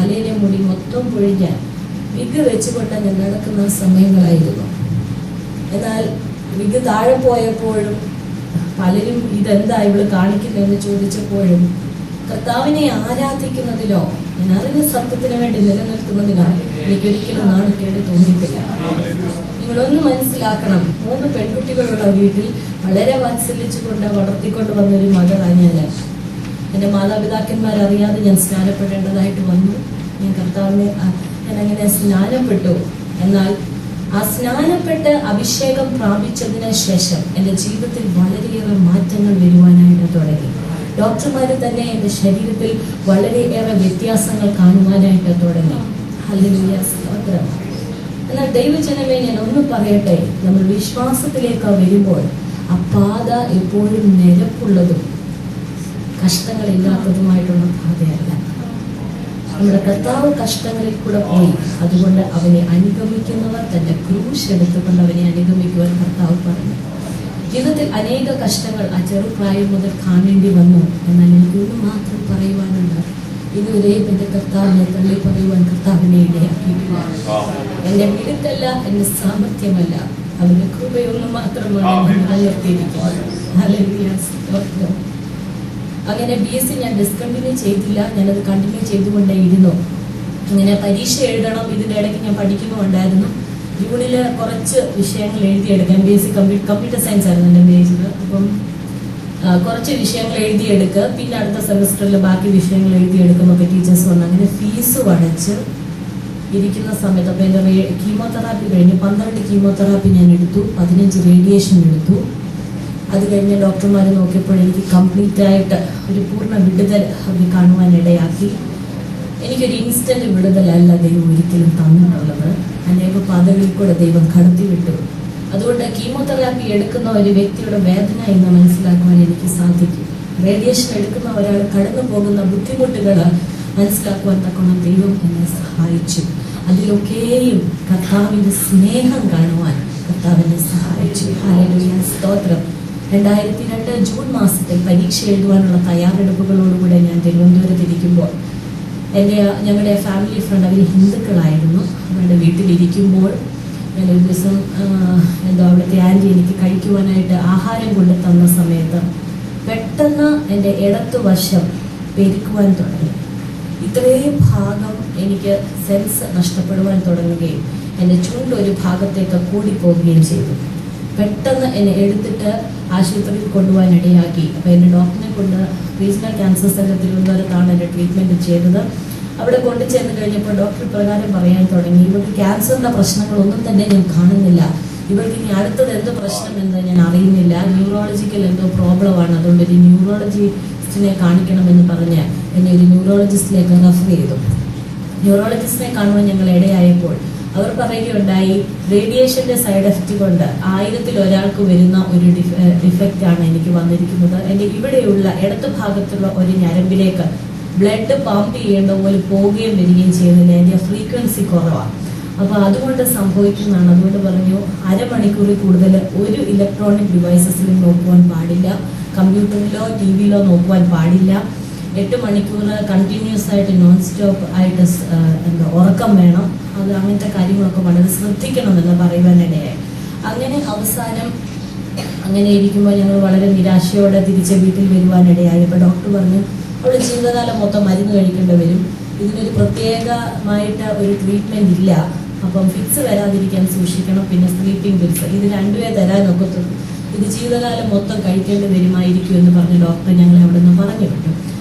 തലയിലെ മുടി മൊത്തം പൊഴിഞ്ഞാൽ വിഗ് വെച്ചുകൊണ്ട് ഞാൻ നടക്കുന്ന സമയങ്ങളായിരുന്നു. എന്നാൽ വിഗ് താഴെ പോയപ്പോഴും പലരും ഇതെന്താ ഇവള് കാണിക്കുന്നതെന്ന് ചോദിച്ചപ്പോഴും കർത്താവിനെ ആരാധിക്കുന്നതിലോ ഞാൻ അറിഞ്ഞ സത്യത്തിന് വേണ്ടി നിലനിൽക്കുന്നതിനോ എനിക്കൊരിക്കലും നാണക്കേട് തോന്നിയിട്ടില്ല. നിങ്ങളൊന്ന് മനസ്സിലാക്കണം, 3 പെൺകുട്ടികളുള്ള വീട്ടിൽ വളരെ വാത്സല്യിച്ചുകൊണ്ട് വളർത്തിക്കൊണ്ട് വന്നൊരു മകളാണ് ഞാൻ. എൻ്റെ മാതാപിതാക്കന്മാരറിയാതെ ഞാൻ സ്നാനപ്പെടേണ്ടതായിട്ട് വന്നു. ഞാൻ കർത്താവിനെ ഞാൻ അങ്ങനെ സ്നാനപ്പെട്ടു. എന്നാൽ ആ സ്നാനപ്പെട്ട് അഭിഷേകം പ്രാപിച്ചതിന് ശേഷം എൻ്റെ ജീവിതത്തിൽ വളരെയേറെ മാറ്റങ്ങൾ വരുവാനായിട്ട് തുടങ്ങി. ഡോക്ടർമാർ തന്നെ എൻ്റെ ശരീരത്തിൽ വളരെയേറെ വ്യത്യാസങ്ങൾ കാണുവാനായിട്ട് തുടങ്ങി. ഹല്ലേലൂയ, സ്തോത്രം. എന്നാൽ ദൈവജനമേ, ഞാൻ ഒന്ന് പറയട്ടെ, നമ്മൾ വിശ്വാസത്തിലേക്ക് വരുമ്പോൾ ആ പാത എപ്പോഴും നിരപ്പുള്ളതും കഷ്ടങ്ങളില്ലാത്തതുമായിട്ടുള്ള പാതയല്ല. നമ്മുടെ കർത്താവ് കഷ്ടങ്ങളിൽ കൂടെ പോയി. അതുകൊണ്ട് അവനെ അനുഗമിക്കുന്നവർ തന്റെ ക്രൂശ് എടുത്തുകൊണ്ട് അവനെ അനുഗമിക്കുവാൻ കർത്താവ് പറഞ്ഞു. ജീവിതത്തിൽ അനേക കഷ്ടങ്ങൾ ആ ചെറുപ്രായം മുതൽ കാണേണ്ടി വന്നു. എന്നാൽ എനിക്കൊന്ന് മാത്രം പറയുവാനുണ്ട്, ഇതുവരെ എന്റെ കർത്താവിനെ തള്ളി പറയുവാൻ കർത്താവിനെ ഇടയാക്കിയിട്ടില്ല. എന്റെ മിടുക്കല്ല, എന്റെ സാമർഥ്യമല്ല, അവന്റെ കൃപയൊന്നും മാത്രമാണ് നിലനിർത്തിയിരിക്കുന്നത്. അങ്ങനെ BSc ഞാൻ ഡിസ്കണ്ടിന്യൂ ചെയ്തില്ല, ഞാനത് കണ്ടിന്യൂ ചെയ്തുകൊണ്ടേയിരുന്നു. അങ്ങനെ പരീക്ഷ എഴുതണം, ഇതിൻ്റെ ഇടയ്ക്ക് ഞാൻ പഠിക്കുന്നുണ്ടായിരുന്നു. ജൂണിൽ കുറച്ച് വിഷയങ്ങൾ എഴുതിയെടുക്കാം. BSc കമ്പ്യൂട്ടർ സയൻസ് ആയിരുന്നു എൻ്റെ മേജർ. അപ്പം കുറച്ച് വിഷയങ്ങൾ എഴുതിയെടുക്കുക, പിന്നെ അടുത്ത സെമസ്റ്ററിൽ ബാക്കി വിഷയങ്ങൾ എഴുതിയെടുക്കുമ്പോൾ ടീച്ചേഴ്സ് വന്നു. അങ്ങനെ ഫീസ് അടച്ച് ഇരിക്കുന്ന സമയത്ത് അപ്പോൾ എൻ്റെ കീമോതെറാപ്പി കഴിഞ്ഞ് 12 കീമോതെറാപ്പി ഞാൻ എടുത്തു, 15 റേഡിയേഷൻ എടുത്തു. അത് കഴിഞ്ഞ് ഡോക്ടർമാർ നോക്കിയപ്പോൾ എനിക്ക് കംപ്ലീറ്റ് ആയിട്ട് ഒരു പൂർണ്ണ വിടുതൽ അത് കാണുവാനിടയാക്കി. എനിക്കൊരു ഇൻസ്റ്റന്റ് വിടുതലല്ല ദൈവം ഒരിക്കലും തന്നിട്ടുള്ളത്. അനേക പാതകളിൽ കൂടെ ദൈവം കടത്തിവിട്ടു. അതുകൊണ്ട് കീമോതെറാപ്പി എടുക്കുന്ന ഒരു വ്യക്തിയുടെ വേദന എന്ന് മനസ്സിലാക്കുവാൻ എനിക്ക് സാധിക്കും. റേഡിയേഷൻ എടുക്കുന്ന ഒരാൾ കടന്നു പോകുന്ന ബുദ്ധിമുട്ടുകൾ മനസ്സിലാക്കുവാൻ തക്കോണം ദൈവം എന്നെ സഹായിച്ചു. അതിലൊക്കെയും കർത്താവിൻ്റെ സ്നേഹം കാണുവാൻ കർത്താവിനെ സഹായിച്ചു. ഹല്ലേലൂയ, സ്തോത്രം. 2002 ജൂൺ മാസത്തിൽ പരീക്ഷ എഴുതുവാനുള്ള തയ്യാറെടുപ്പുകളോടുകൂടെ ഞാൻ തിരുവനന്തപുരത്തിരിക്കുമ്പോൾ ഞങ്ങളുടെ ഫാമിലി ഫ്രണ്ട് അവർ ഹിന്ദുക്കളായിരുന്നു. അവരുടെ വീട്ടിലിരിക്കുമ്പോൾ ഞാനൊരു ദിവസം അവിടുത്തെ ആൻറ്റി എനിക്ക് കഴിക്കുവാനായിട്ട് ആഹാരം കൊണ്ട് തന്ന സമയത്ത് പെട്ടെന്ന് എൻ്റെ ഇടത്തുവശം പെരുക്കുവാൻ തുടങ്ങി. ഇത്രയും ഭാഗം എനിക്ക് സെൻസ് നഷ്ടപ്പെടുവാൻ തുടങ്ങുകയും എൻ്റെ ചുണ്ട് ഒരു ഭാഗത്തേക്ക് കൂടിപ്പോവുകയും ചെയ്തു. പെട്ടെന്ന് എന്നെ എടുത്തിട്ട് ആശുപത്രിയിൽ കൊണ്ടുപോകാൻ ഇടയാക്കി. അപ്പോൾ എൻ്റെ ഡോക്ടറിനെ കൊണ്ട് റീജിയണൽ ക്യാൻസർ സെൻ്റർ തിരുവനന്തപുരത്താണ് എൻ്റെ ട്രീറ്റ്മെൻറ്റ് ചെയ്തത്. അവിടെ കൊണ്ടു ചെന്ന് കഴിഞ്ഞപ്പോൾ ഡോക്ടർ പ്രകാരം പറയാൻ തുടങ്ങി, ഇവർക്ക് ക്യാൻസറിൻ്റെ പ്രശ്നങ്ങളൊന്നും തന്നെ ഞാൻ കാണുന്നില്ല, ഇവർക്ക് ഇനി അടുത്തത് എന്ത് പ്രശ്നമെന്ന് ഞാൻ അറിയുന്നില്ല, ന്യൂറോളജിക്കൽ എന്തോ പ്രോബ്ലമാണ്, അതുകൊണ്ട് ഒരു ന്യൂറോളജിസ്റ്റിനെ കാണിക്കണമെന്ന് പറഞ്ഞ് എന്നെ ഒരു ന്യൂറോളജിസ്റ്റിലേക്ക് റെഫർ ചെയ്തു. ന്യൂറോളജിസ്റ്റിനെ കാണുവാൻ ഞങ്ങൾ ഇടയായപ്പോൾ അവർ പറയുകയുണ്ടായി, റേഡിയേഷൻ്റെ സൈഡ് എഫക്റ്റ് കൊണ്ട് 1000-ൽ ഒരാൾക്ക് വരുന്ന ഒരു ഡിഫക്റ്റാണ് എനിക്ക് വന്നിരിക്കുന്നത്. എൻ്റെ ഇവിടെയുള്ള ഇടതു ഭാഗത്തുള്ള ഒരു ഞരമ്പിലേക്ക് ബ്ലഡ് പമ്പ് ചെയ്യേണ്ട പോലെ പോവുകയും വരികയും ചെയ്യുന്നില്ല, എൻ്റെ ഫ്രീക്വൻസി കുറവാണ്. അപ്പോൾ അതുകൊണ്ട് സംഭവിക്കുന്നതാണ്. അതുകൊണ്ട് പറഞ്ഞു, അരമണിക്കൂറിൽ കൂടുതൽ ഒരു ഇലക്ട്രോണിക് ഡിവൈസസിലും നോക്കുവാൻ പാടില്ല, കമ്പ്യൂട്ടറിലോ TV-യിലോ നോക്കുവാൻ പാടില്ല, 8 മണിക്കൂർ കണ്ടിന്യൂസ് ആയിട്ട് നോൺ സ്റ്റോപ്പ് ആയിട്ട് ഉറക്കം വേണം, അത് അങ്ങനത്തെ കാര്യങ്ങളൊക്കെ വളരെ ശ്രദ്ധിക്കണമെന്ന് പറയുവാനിടയായി. അങ്ങനെ അവസാനം അങ്ങനെ ഇരിക്കുമ്പോൾ ഞങ്ങൾ വളരെ നിരാശയോടെ തിരിച്ച് വീട്ടിൽ വരുവാനിടയായി. അപ്പോൾ ഡോക്ടർ പറഞ്ഞു, അവൾ ജീവിതകാലം മൊത്തം മരുന്ന് കഴിക്കേണ്ടി വരും, ഇതിനൊരു പ്രത്യേകമായിട്ട് ഒരു ട്രീറ്റ്മെൻറ്റ് ഇല്ല, അപ്പം ഫിക്സ് വരാതിരിക്കാൻ സൂക്ഷിക്കണം, പിന്നെ സ്ലീപ്പിംഗ് പിൽസ് ഇത് 2 തരാനൊക്കത്തുള്ളൂ, ഇത് ജീവിതകാലം മൊത്തം കഴിക്കേണ്ടി വരുമായിരിക്കും എന്ന് പറഞ്ഞ് ഡോക്ടർ ഞങ്ങളെ അവിടെ നിന്ന് പറഞ്ഞു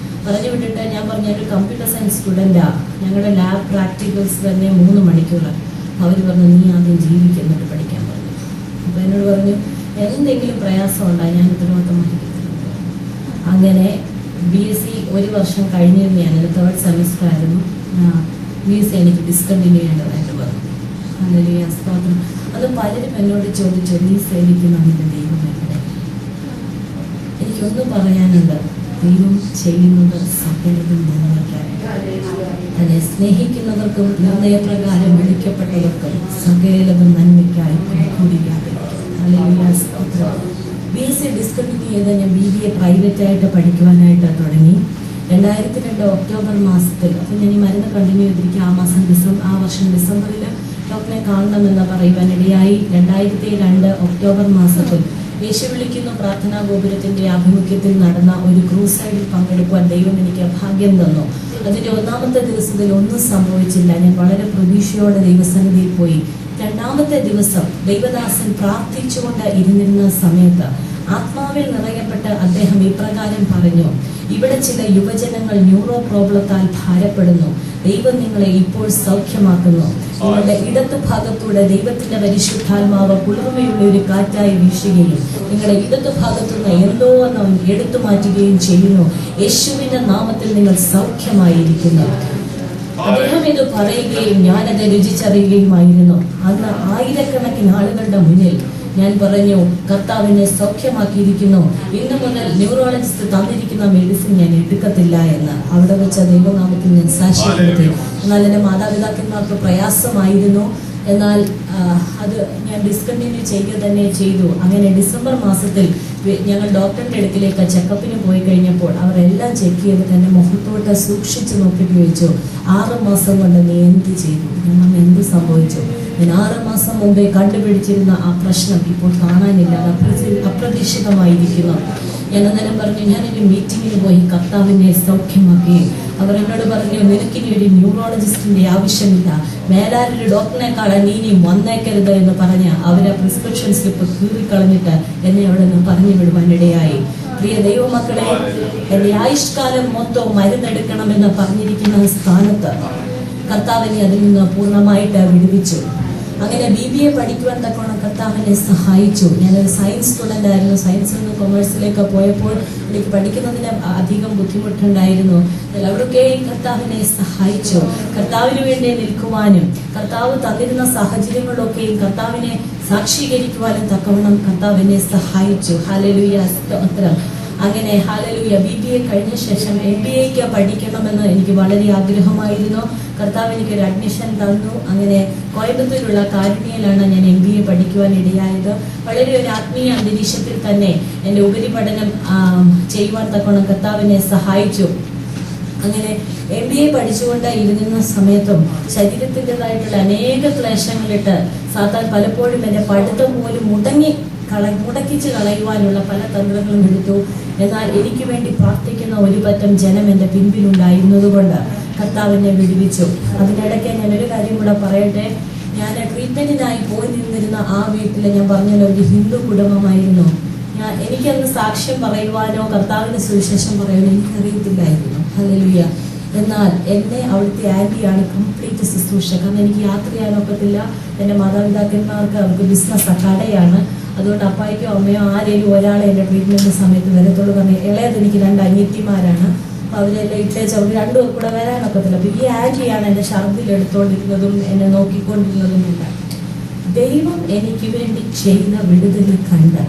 വിട്ടിട്ട് ഞാൻ പറഞ്ഞ ഒരു കമ്പ്യൂട്ടർ സയൻസ് സ്റ്റുഡൻറ്റാണ്, ഞങ്ങളുടെ ലാബ് പ്രാക്ടിക്കൽസ് തന്നെ 3 മണിക്കൂർ. അവർ പറഞ്ഞു, നീ ആദ്യം ജീവിക്കുന്നിട്ട് പഠിക്കാൻ പറഞ്ഞു. അപ്പോൾ എന്നോട് പറഞ്ഞു, എന്തെങ്കിലും പ്രയാസം ഉണ്ടായി ഞാൻ ഉത്തരവാദിത്തം വഹിക്കുന്നുണ്ട്. അങ്ങനെ BSc 1 വർഷം കഴിഞ്ഞിരുന്നു, ഞാൻ 3rd സെമസ്റ്റർ ആയിരുന്നു. BSc എനിക്ക് ഡിസ്കണ്ടിന്യൂ ചെയ്യേണ്ടതായിട്ട് വന്നു. ഹല്ലേലൂയ, സ്തോത്രം. അത് പലരും എന്നോട് ചോദിച്ചു, നീ സേവിക്കുന്ന നിന്റെ ദൈവം എവിടെ? എനിക്കൊന്നും പറയാനുണ്ട്, ദൈവം ചെയ്യുന്നത് സകലതും നന്മയ്ക്കായി. തന്നെ സ്നേഹിക്കുന്നവർക്കും നിർണയപ്രകാരം വിളിക്കപ്പെട്ടവർക്കും സകലതും നന്മയ്ക്കായി കൂടിയാകും. ഹല്ലേലൂയ, സ്തോത്രം. BSc ഡിസ്കണ്ടിന്യൂ ചെയ്ത് ഞാൻ BBA പ്രൈവറ്റായിട്ട് പഠിക്കുവാനായിട്ട് തുടങ്ങി. 2002 ഒക്ടോബർ മാസത്തിൽ. അപ്പം ഞാൻ ഈ മരുന്ന് കണ്ടിന്യൂ ചെയ്തിരിക്കുക. ആ വർഷം ഡിസംബറിൽ ഡോക്ടറെ കാണണമെന്ന് പറയുവാനിടയായി. 2002 ഒക്ടോബർ മാസത്തിൽ യേശു വിളിക്കുന്ന പ്രാർത്ഥനാ ഗോപുരത്തിന്റെ ആഭിമുഖ്യത്തിൽ നടന്ന ഒരു ക്രൂസൈഡിൽ പങ്കെടുക്കുവാൻ ദൈവം എനിക്ക് ഭാഗ്യം തന്നു. അതിന്റെ 1ാമത്തെ ദിവസത്തിൽ ഒന്നും സംഭവിച്ചില്ല. ഞാൻ വളരെ പ്രതീക്ഷയോടെ ദൈവസന്നിധിയിൽ പോയി. 2ാമത്തെ ദിവസം ദൈവദാസൻ പ്രാർത്ഥിച്ചുകൊണ്ട് ഇരുന്നിരുന്ന സമയത്ത് ആത്മാവിൽ നിറയപ്പെട്ട് അദ്ദേഹം ഇപ്രകാരം പറഞ്ഞു: ഇവിടെ ചില യുവജനങ്ങൾ ന്യൂറോ പ്രോബ്ലത്താൽ ഭാരപ്പെടുന്നു. ദൈവം നിങ്ങളെ ഇപ്പോൾ സൗഖ്യമാക്കുന്നു. നിങ്ങളുടെ ഇടതു ഭാഗത്തൂടെ ദൈവത്തിന്റെ പരിശുദ്ധാത്മാവ് കുളിർമയുള്ള ഒരു കാറ്റായി വീശുകയും നിങ്ങളുടെ ഇടതു ഭാഗത്തുനിന്ന് എന്തോ നാം എടുത്തു മാറ്റുകയും ചെയ്യുന്നു. യേശുവിന്റെ നാമത്തിൽ നിങ്ങൾ സൗഖ്യമായിരിക്കുന്നു. അദ്ദേഹം ഇത് പറയുകയും ഞാനത് രുചിച്ചറിയുകയുമായിരുന്നു. അന്ന് ആയിരക്കണക്കിന് ആളുകളുടെ മുന്നിൽ ഞാൻ പറഞ്ഞു, കർത്താവിനെ സൗഖ്യമാക്കിയിരിക്കുന്നു. ഇന്നു മുതൽ ന്യൂറോളജിസ്റ്റ് തന്നിരിക്കുന്ന മെഡിസിൻ ഞാൻ എടുക്കത്തില്ല എന്ന് അവിടെ വെച്ച ദൈവനാമത്തിൽ ഞാൻ സാക്ഷ്യപ്പെടുത്തി. എന്നാൽ എൻ്റെ മാതാപിതാക്കന്മാർക്ക് പ്രയാസമായിരുന്നു. എന്നാൽ അത് ഞാൻ ഡിസ്കണ്ടിന്യൂ ചെയ്യുക തന്നെ ചെയ്തു. അങ്ങനെ ഡിസംബർ മാസത്തിൽ ഞങ്ങൾ ഡോക്ടറിൻ്റെ അടുക്കിലേക്ക് ചെക്കപ്പിന് പോയി കഴിഞ്ഞപ്പോൾ അവരെല്ലാം ചെക്ക് ചെയ്ത് തന്നെ മുഖത്തോട്ട് സൂക്ഷിച്ച് നോക്കിയിട്ട് ചോദിച്ചു, 6 മാസം കൊണ്ട് നീ എന്ത് ചെയ്തു? ഞങ്ങൾ എന്ത് സംഭവിച്ചു? ഞാൻ 6 മാസം മുമ്പേ കണ്ടുപിടിച്ചിരുന്ന ആ പ്രശ്നം ഇപ്പോൾ കാണാനില്ല, അപ്രതീക്ഷിതമായിരിക്കുന്നു. ഞാൻ അന്നേരം പറഞ്ഞു, ഞാനൊരു മീറ്റിങ്ങിന് പോയി കർത്താവിനെ സൗഖ്യമാക്കി. അവർ എന്നോട് പറഞ്ഞു, നിനക്കിനി ഒരു ന്യൂറോളജിസ്റ്റിന്റെ ആവശ്യമില്ല, മേലാരൊരു ഡോക്ടറിനെ കാണാൻ നീ വന്നേക്കരുത് എന്ന് പറഞ്ഞ് അവരെ പ്രിസ്ക്രിപ്ഷൻ സ്ലിപ്പ് കീറിക്കളഞ്ഞിട്ട് എന്നെ അവിടെ നിന്ന് പറഞ്ഞു വിടുവാനിടയായി. പ്രിയ ദൈവമക്കളെ, എൻ്റെ ആയുഷ്കാലം മൊത്തം മരുന്നെടുക്കണമെന്ന് പറഞ്ഞിരിക്കുന്ന സ്ഥാനത്ത് കർത്താവിനെ അതിൽ നിന്ന് പൂർണ്ണമായിട്ട് വിടുവിച്ചു. അങ്ങനെ BBA പഠിക്കുവാൻ തക്കോണം കർത്താവിനെ സഹായിച്ചു. ഞാനൊരു സയൻസ് സ്റ്റുഡൻ്റ് ആയിരുന്നു. സയൻസിൽ നിന്ന് കൊമേഴ്സിലേക്ക് പോയപ്പോൾ എനിക്ക് പഠിക്കുന്നതിന് അധികം ബുദ്ധിമുട്ടുണ്ടായിരുന്നു. അവിടെയൊക്കെയും കർത്താവിനെ സഹായിച്ചു. കർത്താവിന് വേണ്ടി നിൽക്കുവാനും കർത്താവ് തന്നിരുന്ന സാഹചര്യങ്ങളിലൊക്കെയും കർത്താവിനെ സാക്ഷീകരിക്കുവാനും തക്കവണ്ണം കർത്താവിനെ സഹായിച്ചു. ഹല്ലേലൂയ, സ്തോത്രം. അങ്ങനെ ഹല്ലേലൂയ. BBA കഴിഞ്ഞ ശേഷം MBAക്ക് പഠിക്കണമെന്ന് എനിക്ക് വളരെ ആഗ്രഹമായിരുന്നു. കർത്താവ് എനിക്കൊരു അഡ്മിഷൻ തന്നു. അങ്ങനെ കോയമ്പത്തൂരുള്ള കാരുണ്യയിലാണ് ഞാൻ MBA പഠിക്കുവാൻ ഇടയായത്. വളരെ ഒരു ആത്മീയ അന്തരീക്ഷത്തിൽ തന്നെ എൻ്റെ ഉപരിപഠനം ചെയ്യുവാൻ തക്കോണം കർത്താവിനെ സഹായിച്ചു. അങ്ങനെ MBA പഠിച്ചുകൊണ്ട് ഇരുന്ന സമയത്തും ശരീരത്തിൻ്റെതായിട്ടുള്ള അനേക ക്ലേശങ്ങളിട്ട് സാത്താൻ പലപ്പോഴും എൻ്റെ പഠിത്തം പോലും മുടക്കിച്ച് കളയുവാനുള്ള പല തന്ത്രങ്ങളും എടുത്തു. എന്നാൽ എനിക്ക് വേണ്ടി പ്രാർത്ഥിക്കുന്ന ഒരു പറ്റം ജനം എൻ്റെ പിൻപിലുണ്ടായിരുന്നതുകൊണ്ട് കർത്താവിനെ വിടുവിച്ചു. അതിനിടയ്ക്ക് ഞാനൊരു കാര്യം കൂടെ പറയട്ടെ. ഞാൻ ട്രീറ്റ്മെൻറ്റിനായി പോയി നിന്നിരുന്ന ആ വീട്ടിൽ ഞാൻ പറഞ്ഞല്ലോ ഒരു ഹിന്ദു കുടുംബമായിരുന്നു. എനിക്കന്ന് സാക്ഷ്യം പറയുവാനോ കർത്താവിൻ്റെ സുവിശേഷം പറയാനോ എനിക്കറിയത്തില്ലായിരുന്നു. ഹല്ലേലൂയ. എന്നാൽ എന്നെ അവിടുത്തെ ആൻറ്റിയാണ് കംപ്ലീറ്റ് ശുശ്രൂഷ. കാരണം എനിക്ക് യാത്ര ചെയ്യാനൊക്കത്തില്ല. എൻ്റെ മാതാപിതാക്കന്മാർക്ക് അവർക്ക് ബിസിനസ് കടയാണ്. അതുകൊണ്ട് അപ്പായ്ക്കോ അമ്മയോ ആരെങ്കിലും ഒരാളെ എൻ്റെ ട്രീറ്റ്മെൻറ്റ് സമയത്ത് വരത്തുള്ളൂ. കാരണം ഇളയത് എനിക്ക് 2 അനിയത്തിമാരാണ്. അപ്പോൾ അവരെല്ലാം ഇട്ടേച്ച് അവർ 2 പേർ കൂടെ വരാനൊക്കത്തില്ല. അപ്പോൾ ഈ ആൻറ്റിയാണ് എൻ്റെ ഛർദ്ദിലെടുത്തോണ്ടിരുന്നതും എന്നെ നോക്കിക്കൊണ്ടിരുന്നതുമില്ല. ദൈവം എനിക്ക് വേണ്ടി ചെയ്ത വിടുതൽ കണ്ട്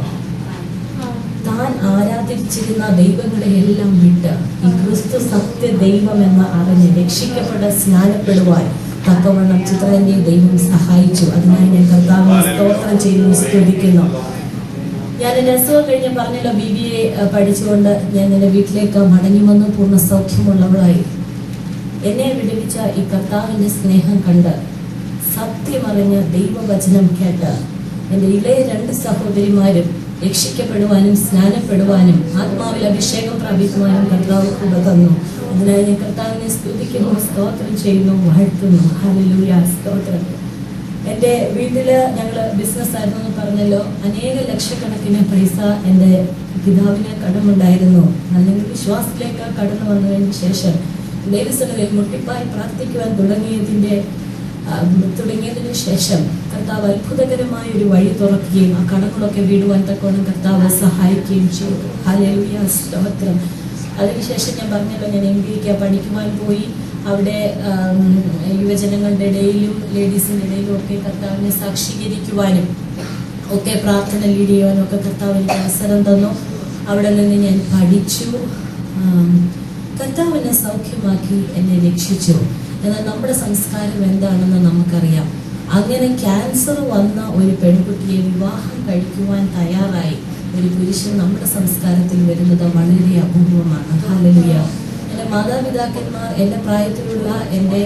താൻ ആരാധിച്ചിരുന്ന ദൈവങ്ങളെ എല്ലാം വിട്ട് ഈ ക്രിസ്തു സത്യ ദൈവം എന്ന് അറിഞ്ഞ് രക്ഷിക്കപ്പെട്ട സ്നാനപ്പെടുവാൻ തക്കവണ്ണം ചിത്രന്റെ ദൈവം സഹായിച്ചു. അതിനായി ഞാൻ കർത്താവിനെ സ്തോത്രം ചെയ്തു സ്തുതിക്കുന്നു. ഞാൻ എൻ്റെ അസുഖം കഴിഞ്ഞ് പറഞ്ഞല്ലോ BBA പഠിച്ചുകൊണ്ട് ഞാൻ എൻ്റെ വീട്ടിലേക്ക് മടങ്ങി വന്നു. പൂർണ്ണ സൗഖ്യമുള്ളവളായി. എന്നെ വിടുവിച്ച ഈ കർത്താവിൻ്റെ സ്നേഹം കണ്ട് സത്യമറിഞ്ഞ് ദൈവവചനം കേട്ട് എൻ്റെ ഇളയ 2 സഹോദരിമാരും രക്ഷിക്കപ്പെടുവാനും സ്നാനപ്പെടുവാനും ആത്മാവിൽ അഭിഷേകം പ്രാപിക്കുവാനും കർത്താവ് കൃപ തന്നു. അതിനായി ഞാൻ കർത്താവിനെ സ്തുതിക്കുന്നു, സ്തോത്രം ചെയ്യുന്നു, വാഴ്ത്തുന്നു. ഹല്ലേലൂയ, സ്തോത്രം. എൻ്റെ വീട്ടിൽ ഞങ്ങൾ ബിസിനസ് ആയിരുന്നു എന്ന് പറഞ്ഞല്ലോ. അനേക ലക്ഷക്കണക്കിന് പൈസ എൻ്റെ പിതാവിന് കടമുണ്ടായിരുന്നു. അല്ലെങ്കിൽ വിശ്വാസത്തിലേക്ക് കടന്നു വന്നതിന് ശേഷം ദൈവസന്നിധിയിൽ മുട്ടിപ്പായി പ്രാർത്ഥിക്കുവാൻ തുടങ്ങിയതിനു ശേഷം കർത്താവ് അത്ഭുതകരമായ ഒരു വഴി തുറക്കുകയും ആ കടങ്ങളൊക്കെ വീടുവാൻ തക്കോണം കർത്താവ് സഹായിക്കുകയും ചെയ്തു. ഹല്ലേലൂയ, സ്തോത്രം. അതിനുശേഷം ഞാൻ പറഞ്ഞല്ലോ ഞാൻ MBAക്ക് പഠിക്കുവാൻ പോയി. അവിടെ യുവജനങ്ങളുടെ ഇടയിലും ലേഡീസിൻ്റെ ഇടയിലും ഒക്കെ കർത്താവിനെ സാക്ഷീകരിക്കുവാനും ഒക്കെ പ്രാർത്ഥന ലീഡ് ചെയ്യുവാനും ഒക്കെ കർത്താവ് എനിക്ക് അവസരം തന്നു. അവിടെ നിന്ന് ഞാൻ പഠിച്ചു. കർത്താവിനെ സൗഖ്യമാക്കി എന്നെ രക്ഷിച്ചു. എന്നാൽ നമ്മുടെ സംസ്കാരം എന്താണെന്ന് നമുക്കറിയാം. അങ്ങനെ ക്യാൻസർ വന്ന ഒരു പെൺകുട്ടിയെ വിവാഹം കഴിക്കുവാൻ തയ്യാറായി ഒരു പുരുഷൻ നമ്മുടെ സംസ്കാരത്തിൽ വരുന്നത് വളരെ അപൂർവമാണ്. ഹല്ലേലൂയ. എൻ്റെ മാതാപിതാക്കന്മാർ എൻ്റെ പ്രായത്തിലുള്ള എൻ്റെ